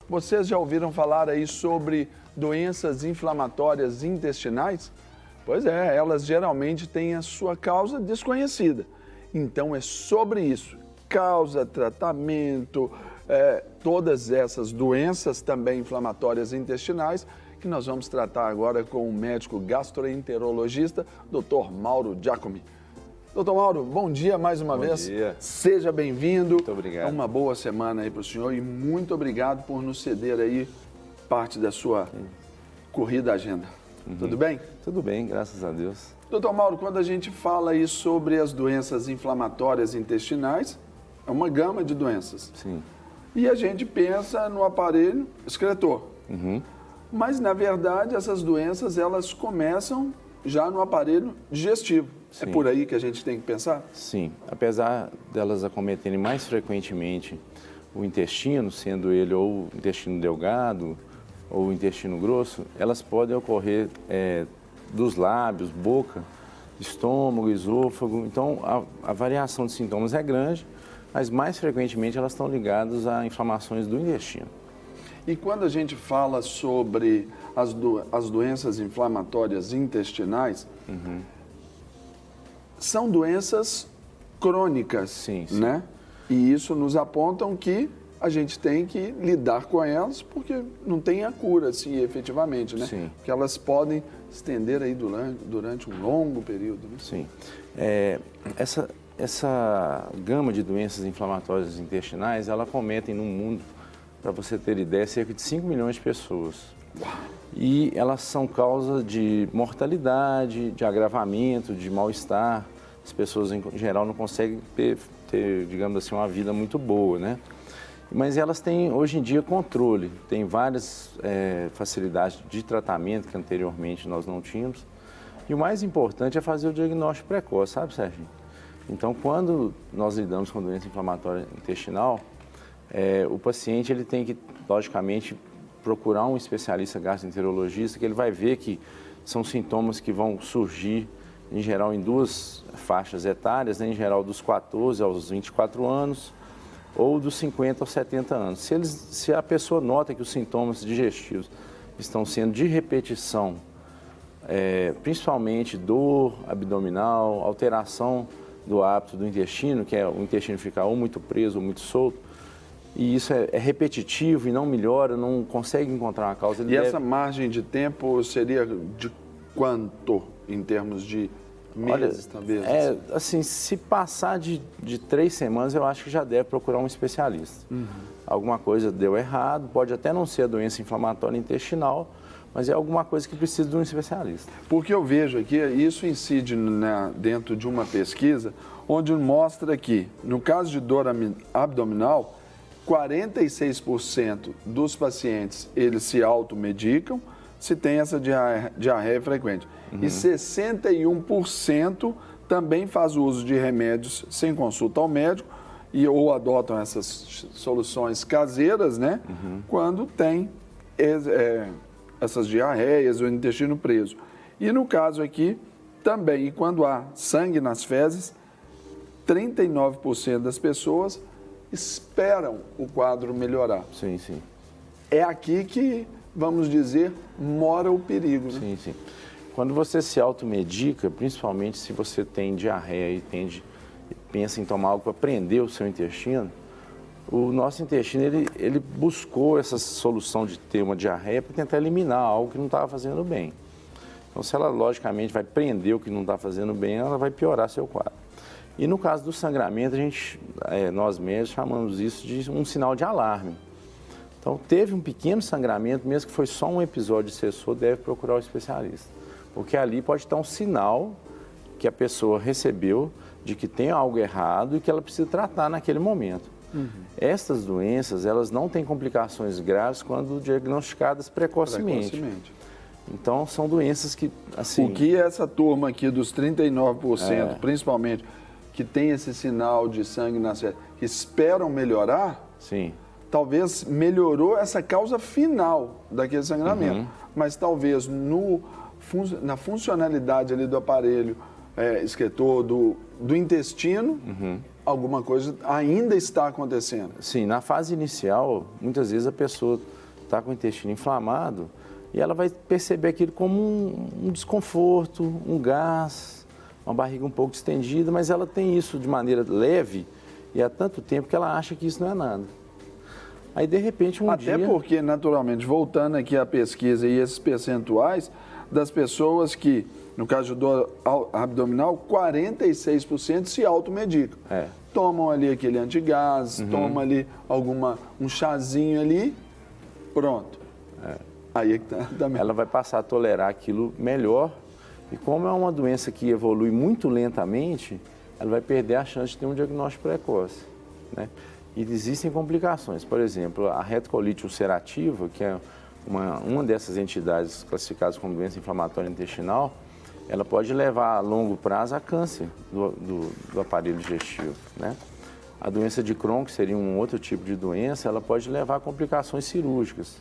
Vocês já ouviram falar aí sobre doenças inflamatórias intestinais? Pois é, elas geralmente têm a sua causa desconhecida. Então é sobre isso, causa, tratamento, todas essas doenças também inflamatórias intestinais, que nós vamos tratar agora com o médico gastroenterologista, Dr. Mauro Giacomi. Doutor Mauro, bom dia mais uma vez. Bom dia. Seja bem-vindo. Muito obrigado. É uma boa semana aí para o senhor e muito obrigado por nos ceder aí parte da sua corrida agenda. Tudo bem? Tudo bem, graças a Deus. Doutor Mauro, quando a gente fala aí sobre as doenças inflamatórias intestinais, é uma gama de doenças. Sim. E a gente pensa no aparelho excretor. Uhum. Mas, na verdade, essas doenças, elas começam já no aparelho digestivo. Sim. É por aí que a gente tem que pensar? Sim. Apesar delas acometerem mais frequentemente o intestino, sendo ele ou o intestino delgado ou o intestino grosso, elas podem ocorrer dos lábios, boca, estômago, esôfago. Então, a variação de sintomas é grande, mas mais frequentemente elas estão ligadas a inflamações do intestino. E quando a gente fala sobre as doenças inflamatórias intestinais, são doenças crônicas, Sim, sim. né? E isso nos apontam que a gente tem que lidar com elas, porque não tem a cura, assim, efetivamente, né? Sim. Porque elas podem estender aí durante um longo período, né? Sim. Essa gama de doenças inflamatórias intestinais, ela acometem no mundo, para você ter ideia, cerca de 5 milhões de pessoas. E elas são causa de mortalidade, de agravamento, de mal-estar. As pessoas, em geral, não conseguem ter, digamos assim, uma vida muito boa, né? Mas elas têm, hoje em dia, controle. Tem várias facilidades de tratamento que anteriormente nós não tínhamos. E o mais importante é fazer o diagnóstico precoce, sabe, Serginho? Então, quando nós lidamos com doença inflamatória intestinal, o paciente ele tem que, logicamente, procurar um especialista gastroenterologista, que ele vai ver que são sintomas que vão surgir, em geral, em duas faixas etárias, né? Em geral, dos 14 aos 24 anos ou dos 50 aos 70 anos. Se a pessoa nota que os sintomas digestivos estão sendo de repetição, principalmente dor abdominal, alteração do hábito do intestino, que é o intestino ficar ou muito preso ou muito solto, e isso é repetitivo e não melhora, não consegue encontrar uma causa. Essa margem de tempo seria de quanto em termos de meses, talvez? Assim, se passar de 3 semanas, eu acho que já deve procurar um especialista. Alguma coisa deu errado, pode até não ser a doença inflamatória intestinal, mas é alguma coisa que precisa de um especialista. Porque eu vejo aqui, isso incide dentro de uma pesquisa, onde mostra que, no caso de dor abdominal, 46% dos pacientes, eles se automedicam se tem essa diarreia frequente. E 61% também faz uso de remédios sem consulta ao médico ou adotam essas soluções caseiras, né? Quando tem essas diarreias, o intestino preso. E no caso aqui, também, e quando há sangue nas fezes, 39% das pessoas esperam o quadro melhorar. Sim, sim. É aqui que, vamos dizer, mora o perigo, né? Sim, sim. Quando você se automedica, principalmente se você tem diarreia e pensa em tomar algo para prender o seu intestino, o nosso intestino, ele buscou essa solução de ter uma diarreia para tentar eliminar algo que não estava fazendo bem. Então, se ela, logicamente, vai prender o que não está fazendo bem, ela vai piorar seu quadro. E no caso do sangramento, nós médicos chamamos isso de um sinal de alarme. Então, teve um pequeno sangramento, mesmo que foi só um episódio excessor, deve procurar o especialista. Porque ali pode estar um sinal que a pessoa recebeu de que tem algo errado e que ela precisa tratar naquele momento. Essas doenças, elas não têm complicações graves quando diagnosticadas precocemente. Então, são doenças que, assim... O que essa turma aqui dos 39%, principalmente, que tem esse sinal de sangue nas fezes, que esperam melhorar, sim, talvez melhorou essa causa final daquele sangramento. Mas talvez na funcionalidade ali do aparelho excretor, do intestino, alguma coisa ainda está acontecendo. Sim, na fase inicial, muitas vezes a pessoa está com o intestino inflamado e ela vai perceber aquilo como um desconforto, um gás, uma barriga um pouco distendida, mas ela tem isso de maneira leve e há tanto tempo que ela acha que isso não é nada. Aí, de repente, Até porque, naturalmente, voltando aqui à pesquisa e esses percentuais das pessoas que, no caso do abdominal, 46% se automedicam. Tomam ali aquele antigás, tomam ali um chazinho ali, pronto. Aí é que tá também. Ela vai passar a tolerar aquilo melhor e como é uma doença que evolui muito lentamente, ela vai perder a chance de ter um diagnóstico precoce, né? E existem complicações, por exemplo, a retocolite ulcerativa, que é uma dessas entidades classificadas como doença inflamatória intestinal, ela pode levar a longo prazo a câncer do aparelho digestivo, né? A doença de Crohn, que seria um outro tipo de doença, ela pode levar a complicações cirúrgicas.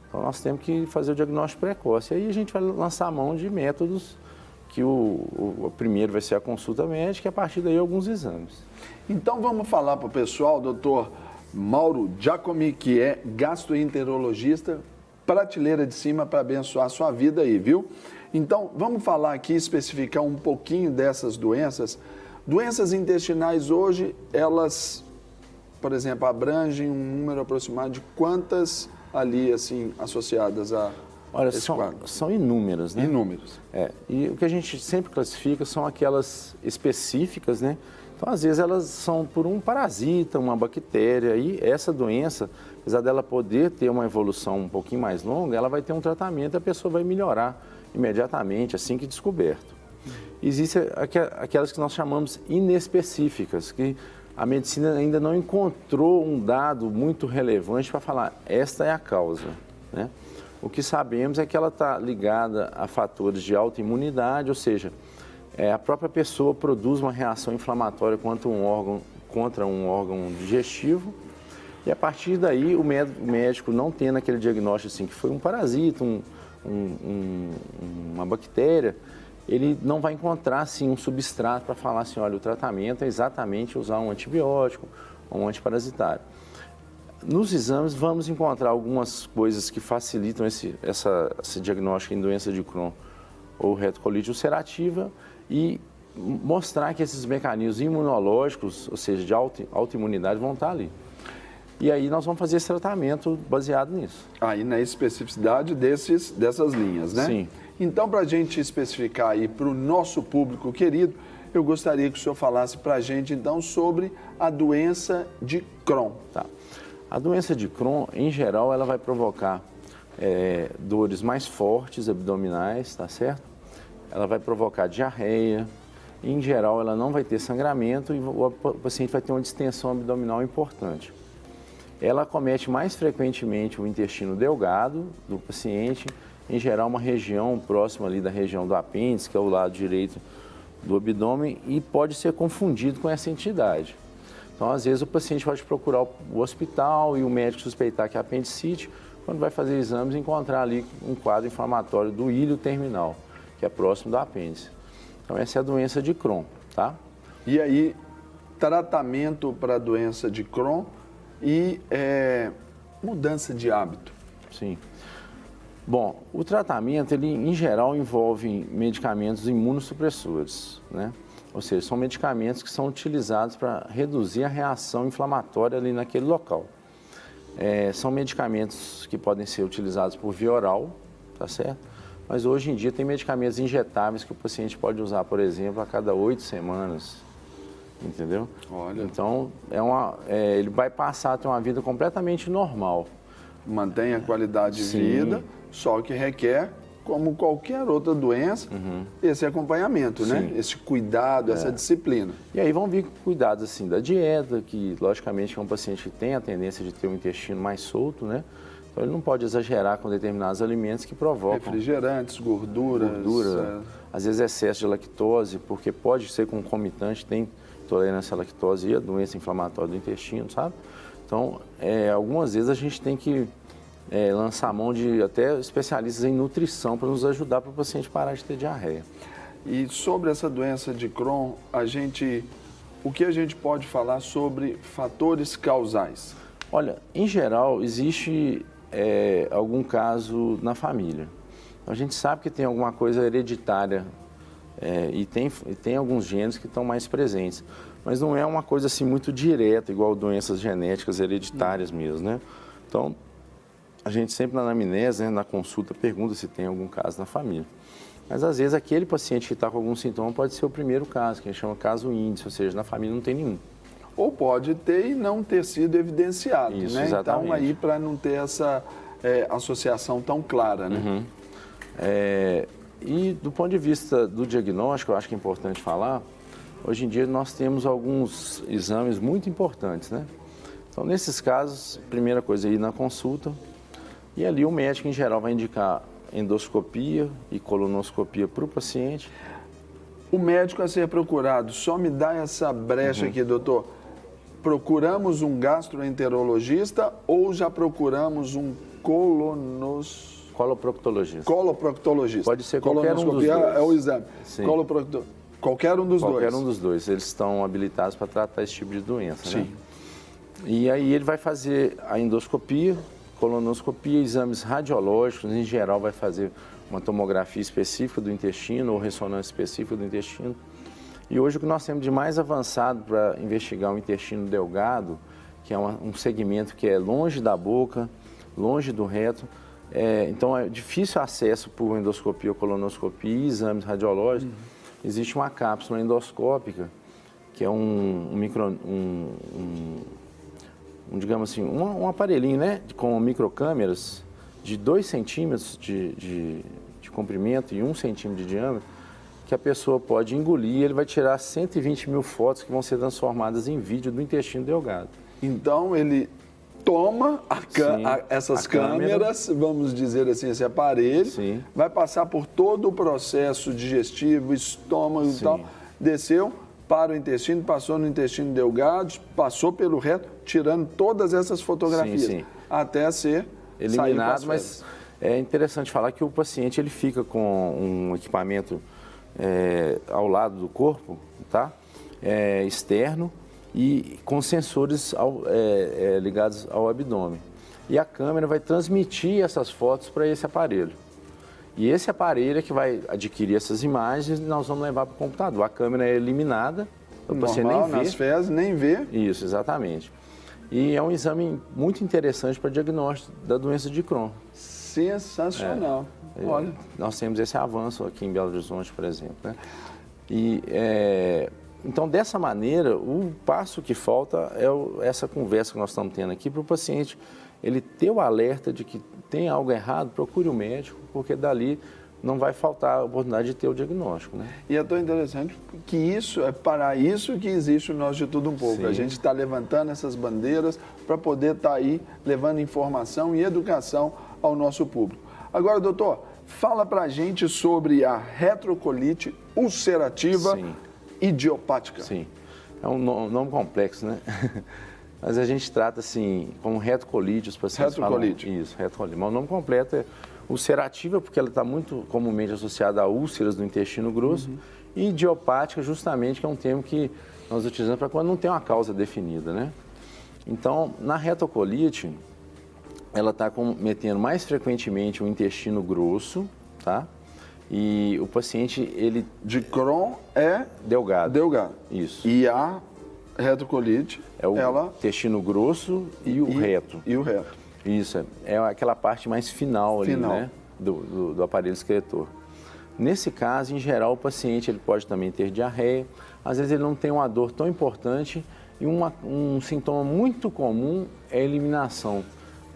Então, nós temos que fazer o diagnóstico precoce. Aí a gente vai lançar a mão de métodos que o primeiro vai ser a consulta médica e a partir daí alguns exames. Então vamos falar para o pessoal, doutor Mauro Giacomi, que é gastroenterologista, prateleira de cima para abençoar a sua vida aí, viu? Então vamos falar aqui, especificar um pouquinho dessas doenças. Doenças intestinais hoje, elas, por exemplo, abrangem um número aproximado de quantas ali, assim, associadas a... Olha, são inúmeras, né? Inúmeros. E o que a gente sempre classifica são aquelas específicas, né? Então, às vezes, elas são por um parasita, uma bactéria, e essa doença, apesar dela poder ter uma evolução um pouquinho mais longa, ela vai ter um tratamento e a pessoa vai melhorar imediatamente, assim que descoberto. Existem aquelas que nós chamamos inespecíficas, que a medicina ainda não encontrou um dado muito relevante para falar, esta é a causa, né? O que sabemos é que ela está ligada a fatores de autoimunidade, ou seja, a própria pessoa produz uma reação inflamatória contra um órgão digestivo e a partir daí o médico não tendo aquele diagnóstico assim, que foi um parasita, uma bactéria, ele não vai encontrar assim, um substrato para falar assim, olha, o tratamento é exatamente usar um antibiótico ou um antiparasitário. Nos exames, vamos encontrar algumas coisas que facilitam esse diagnóstico em doença de Crohn ou retocolite ulcerativa e mostrar que esses mecanismos imunológicos, ou seja, de autoimunidade, vão estar ali. E aí nós vamos fazer esse tratamento baseado nisso. Aí na especificidade dessas linhas, né? Sim. Então, para a gente especificar aí para o nosso público querido, eu gostaria que o senhor falasse para a gente, então, sobre a doença de Crohn. Tá. A doença de Crohn, em geral, ela vai provocar dores mais fortes abdominais, tá certo? Ela vai provocar diarreia. Em geral, ela não vai ter sangramento e o paciente vai ter uma distensão abdominal importante. Ela acomete mais frequentemente o intestino delgado do paciente, em geral, uma região próxima ali da região do apêndice, que é o lado direito do abdômen, e pode ser confundido com essa entidade. Então, às vezes, o paciente pode procurar o hospital e o médico suspeitar que é apendicite, quando vai fazer exames, encontrar ali um quadro inflamatório do íleo terminal, que é próximo do apêndice. Então, essa é a doença de Crohn, tá? E aí, tratamento para a doença de Crohn e mudança de hábito. Sim. Bom, o tratamento, ele, em geral, envolve medicamentos imunossupressores, né? Ou seja, são medicamentos que são utilizados para reduzir a reação inflamatória ali naquele local. São medicamentos que podem ser utilizados por via oral, tá certo? Mas hoje em dia tem medicamentos injetáveis que o paciente pode usar, por exemplo, a cada 8 semanas, entendeu? Olha. Então, ele vai passar a ter uma vida completamente normal. Mantém a qualidade de vida, só que requer, como qualquer outra doença, esse acompanhamento, né? Esse cuidado, essa disciplina. E aí vão vir cuidados assim da dieta, que logicamente é um paciente que tem a tendência de ter um intestino mais solto, né? Então ele não pode exagerar com determinados alimentos que provocam refrigerantes, gorduras. Às vezes excesso de lactose, porque pode ser concomitante, tem intolerância à lactose e a doença inflamatória do intestino, sabe? Então, algumas vezes a gente tem que lançar a mão de até especialistas em nutrição para nos ajudar para o paciente parar de ter diarreia. E sobre essa doença de Crohn, o que a gente pode falar sobre fatores causais? Olha, em geral, existe algum caso na família. A gente sabe que tem alguma coisa hereditária e tem alguns genes que estão mais presentes. Mas não é uma coisa assim muito direta, igual doenças genéticas hereditárias mesmo, né? Então, a gente sempre na anamnese, né, na consulta, pergunta se tem algum caso na família. Mas às vezes aquele paciente que está com algum sintoma pode ser o primeiro caso, que a gente chama caso índice, ou seja, na família não tem nenhum. Ou pode ter e não ter sido evidenciado, Isso, né? exatamente. Então, aí para não ter essa associação tão clara, né? Uhum. E do ponto de vista do diagnóstico, eu acho que é importante falar, hoje em dia nós temos alguns exames muito importantes, né? Então, nesses casos, a primeira coisa é ir na consulta e ali o médico, em geral, vai indicar endoscopia e colonoscopia para o paciente. O médico a ser procurado, só me dá essa brecha aqui, doutor. Procuramos um gastroenterologista ou já procuramos um Coloproctologista. Coloproctologista? Pode ser qualquer um dos dois. É o exame. Sim. Qualquer um dos dois? Qualquer um dos dois. Eles estão habilitados para tratar esse tipo de doença, Sim. né? E aí ele vai fazer a endoscopia, colonoscopia, exames radiológicos, em geral vai fazer uma tomografia específica do intestino ou ressonância específica do intestino. E hoje o que nós temos de mais avançado para investigar o intestino delgado, que é um segmento que é longe da boca, longe do reto, então é difícil acesso por endoscopia ou colonoscopia e exames radiológicos. Existe uma cápsula endoscópica, que é digamos assim, um aparelhinho, né, com microcâmeras de 2 centímetros de comprimento e 1 centímetro de diâmetro, que a pessoa pode engolir e ele vai tirar 120 mil fotos que vão ser transformadas em vídeo do intestino delgado. Então, ele toma essas câmeras, vamos dizer assim, esse aparelho, Sim. vai passar por todo o processo digestivo, estômago e tal, desceu para o intestino, passou no intestino delgado, passou pelo reto, tirando todas essas fotografias, sim. até ser eliminado, mas é interessante falar que o paciente ele fica com um equipamento ao lado do corpo, tá? Externo e com sensores ligados ao abdômen. E a câmera vai transmitir essas fotos para esse aparelho. E esse aparelho é que vai adquirir essas imagens e nós vamos levar para o computador. A câmera é eliminada, o paciente nem vê. Nas fezes, nem vê. Isso, exatamente. E é um exame muito interessante para diagnóstico da doença de Crohn. Sensacional. Olha. Nós temos esse avanço aqui em Belo Horizonte, por exemplo, né? E, então, dessa maneira, o passo que falta é essa conversa que nós estamos tendo aqui para o paciente, ele ter o alerta de que tem algo errado, procure o médico, porque dali não vai faltar a oportunidade de ter o diagnóstico, né? E é tão interessante que isso é para isso que existe o Nós de Tudo Um Pouco. Sim. A gente está levantando essas bandeiras para poder estar aí levando informação e educação ao nosso público. Agora, doutor, fala para a gente sobre a retrocolite ulcerativa idiopática. Sim, é um nome complexo, né? Mas a gente trata assim, como retocolite, os pacientes Retocolite. falam isso, retocolite. Mas o nome completo é ulcerativa, porque ela está muito comumente associada a úlceras do intestino grosso, e idiopática, justamente, que é um termo que nós utilizamos para quando não tem uma causa definida, né? Então, na retocolite, ela está cometendo mais frequentemente o intestino grosso, tá? E o paciente, ele... De Crohn é delgado. Delgado. Isso. E a retocolite é o intestino grosso e o reto. E o reto. Isso, é aquela parte mais final ali, né, do aparelho excretor. Nesse caso, em geral, o paciente ele pode também ter diarreia, às vezes ele não tem uma dor tão importante e um sintoma muito comum é a eliminação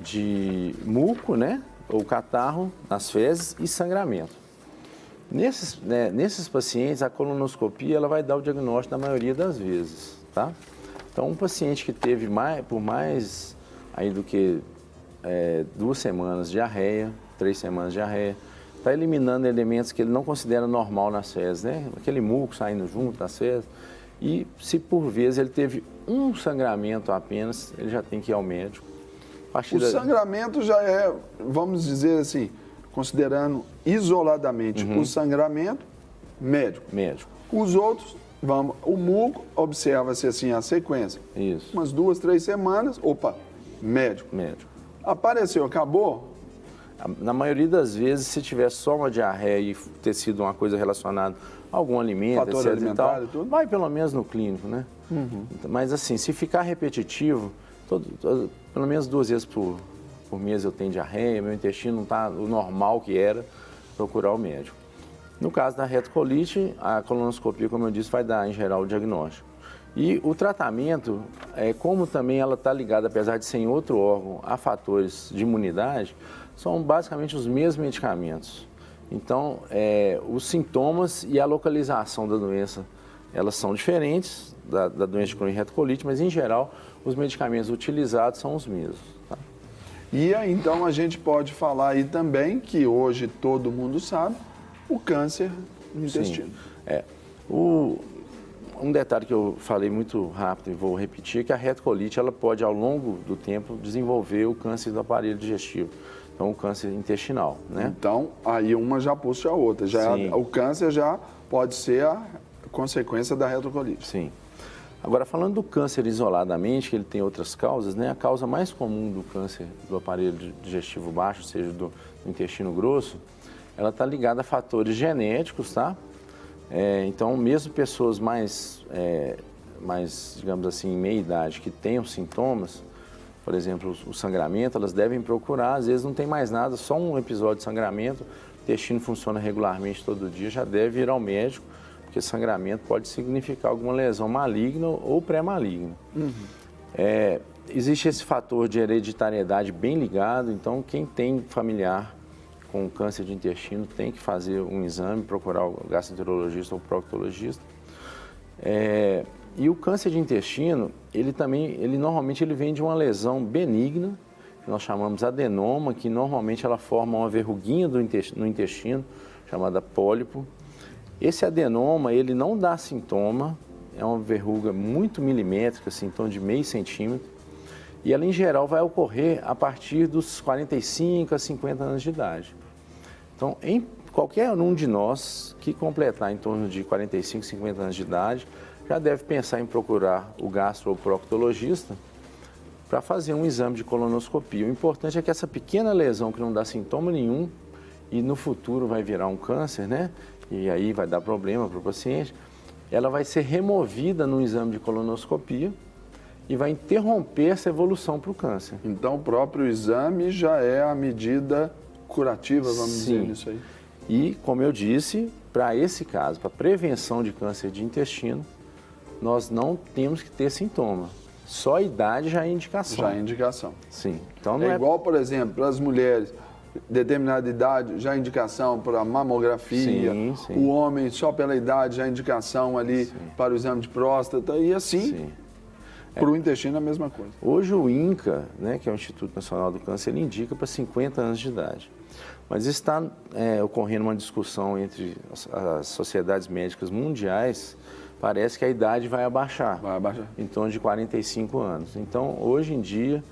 de muco, né, ou catarro nas fezes e sangramento. Nesses pacientes, a colonoscopia ela vai dar o diagnóstico na maioria das vezes, tá? Então, um paciente que teve por mais aí do que 2 semanas de diarreia, 3 semanas de diarreia, está eliminando elementos que ele não considera normal nas fezes, né? Aquele muco saindo junto das fezes. E se por vezes ele teve um sangramento apenas, ele já tem que ir ao médico. O sangramento já vamos dizer assim, considerando isoladamente o sangramento, Médico. Médico. Os outros, o muco, observa-se assim a sequência. Isso. Umas 2, 3 semanas, médico. Médico. Apareceu, acabou? Na maioria das vezes, se tiver só uma diarreia e ter sido uma coisa relacionada a algum alimento, Fator etc. alimentar e tal, e tudo? vai pelo menos no clínico, né? Mas assim, se ficar repetitivo, pelo menos 2 vezes por mês eu tenho diarreia, meu intestino não está o normal que era, procurar o médico. No caso da retocolite, a colonoscopia, como eu disse, vai dar em geral o diagnóstico. E o tratamento, como também ela está ligada, apesar de ser em outro órgão, a fatores de imunidade, são basicamente os mesmos medicamentos. Então, os sintomas e a localização da doença, elas são diferentes da doença de Crohn e retocolite, mas em geral, os medicamentos utilizados são os mesmos. Tá? E aí, então, a gente pode falar aí também, que hoje todo mundo sabe, o câncer no intestino. Um detalhe que eu falei muito rápido e vou repetir é que a retocolite ela pode, ao longo do tempo, desenvolver o câncer do aparelho digestivo, então o câncer intestinal, né? Então, aí uma já puxa a outra. O câncer já pode ser a consequência da retocolite. Sim. Agora, falando do câncer isoladamente, que ele tem outras causas, né? A causa mais comum do câncer do aparelho digestivo baixo, ou seja, do intestino grosso, ela está ligada a fatores genéticos, tá? Então, mesmo pessoas mais, digamos assim, em meia idade, que tenham sintomas, por exemplo, o sangramento, elas devem procurar, às vezes não tem mais nada, só um episódio de sangramento, o intestino funciona regularmente todo dia, já deve ir ao médico, porque sangramento pode significar alguma lesão maligna ou pré-maligna. Existe esse fator de hereditariedade bem ligado, então quem tem familiar com câncer de intestino tem que fazer um exame, procurar o gastroenterologista ou o proctologista. E o câncer de intestino, ele normalmente vem de uma lesão benigna, que nós chamamos adenoma, que normalmente ela forma uma verruguinha no intestino, chamada pólipo. Esse adenoma, ele não dá sintoma, é uma verruga muito milimétrica, assim, em torno de meio centímetro, e ela, em geral, vai ocorrer a partir dos 45 a 50 anos de idade. Então, em qualquer um de nós que completar em torno de 45, 50 anos de idade, já deve pensar em procurar o gastro ou o proctologista para fazer um exame de colonoscopia. O importante é que essa pequena lesão que não dá sintoma nenhum e no futuro vai virar um câncer, né? E aí vai dar problema para o paciente, ela vai ser removida no exame de colonoscopia e vai interromper essa evolução para o câncer. Então, o próprio exame já é a medida curativa, vamos dizer isso aí. E, como eu disse, para esse caso, para prevenção de câncer de intestino, nós não temos que ter sintoma. Só a idade já é indicação. Já é indicação. Sim. Então, não igual, por exemplo, para as mulheres, determinada idade, já é indicação para mamografia. Sim, sim. O homem, só pela idade, já é indicação ali para o exame de próstata. E assim, para o intestino, a mesma coisa. Hoje o INCA, né, que é o Instituto Nacional do Câncer, ele indica para 50 anos de idade. Mas está ocorrendo uma discussão entre as sociedades médicas mundiais. Parece que a idade vai abaixar. Vai abaixar. Em torno de 45 anos. Então, hoje em dia,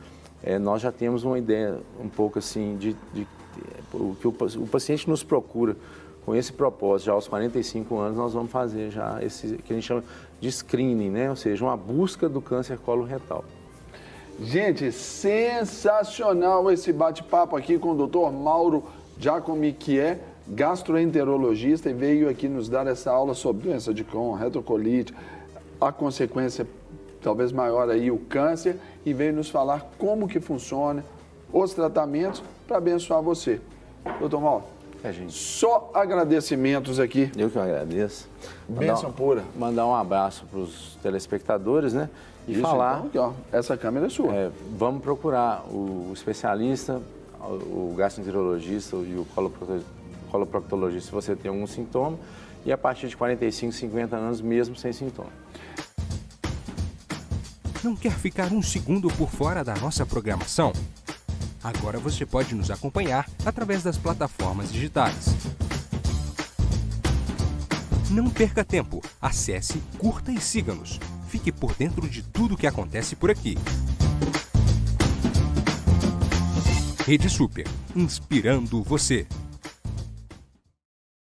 nós já temos uma ideia um pouco assim que o paciente nos procura com esse propósito. Já aos 45 anos, nós vamos fazer já esse que a gente chama de screening, né? Ou seja, uma busca do câncer coloretal. Gente, sensacional esse bate-papo aqui com o Dr. Mauro Giacomi, que é gastroenterologista e veio aqui nos dar essa aula sobre doença de Crohn, retocolite, a consequência talvez maior aí, o câncer, e veio nos falar como que funciona os tratamentos para abençoar você. Doutor Mauro, só agradecimentos aqui. Eu que agradeço. Bênção pura. Mandar um abraço para os telespectadores, né? E isso, falar... Então, aqui, ó, essa câmera é sua. Vamos procurar o especialista, o gastroenterologista e o coloproctologista se você tem algum sintoma, e a partir de 45, 50 anos mesmo sem sintoma. Não quer ficar um segundo por fora da nossa programação? Agora você pode nos acompanhar através das plataformas digitais. Não perca tempo, acesse, curta e siga-nos. Fique por dentro de tudo o que acontece por aqui. Rede Super, inspirando você.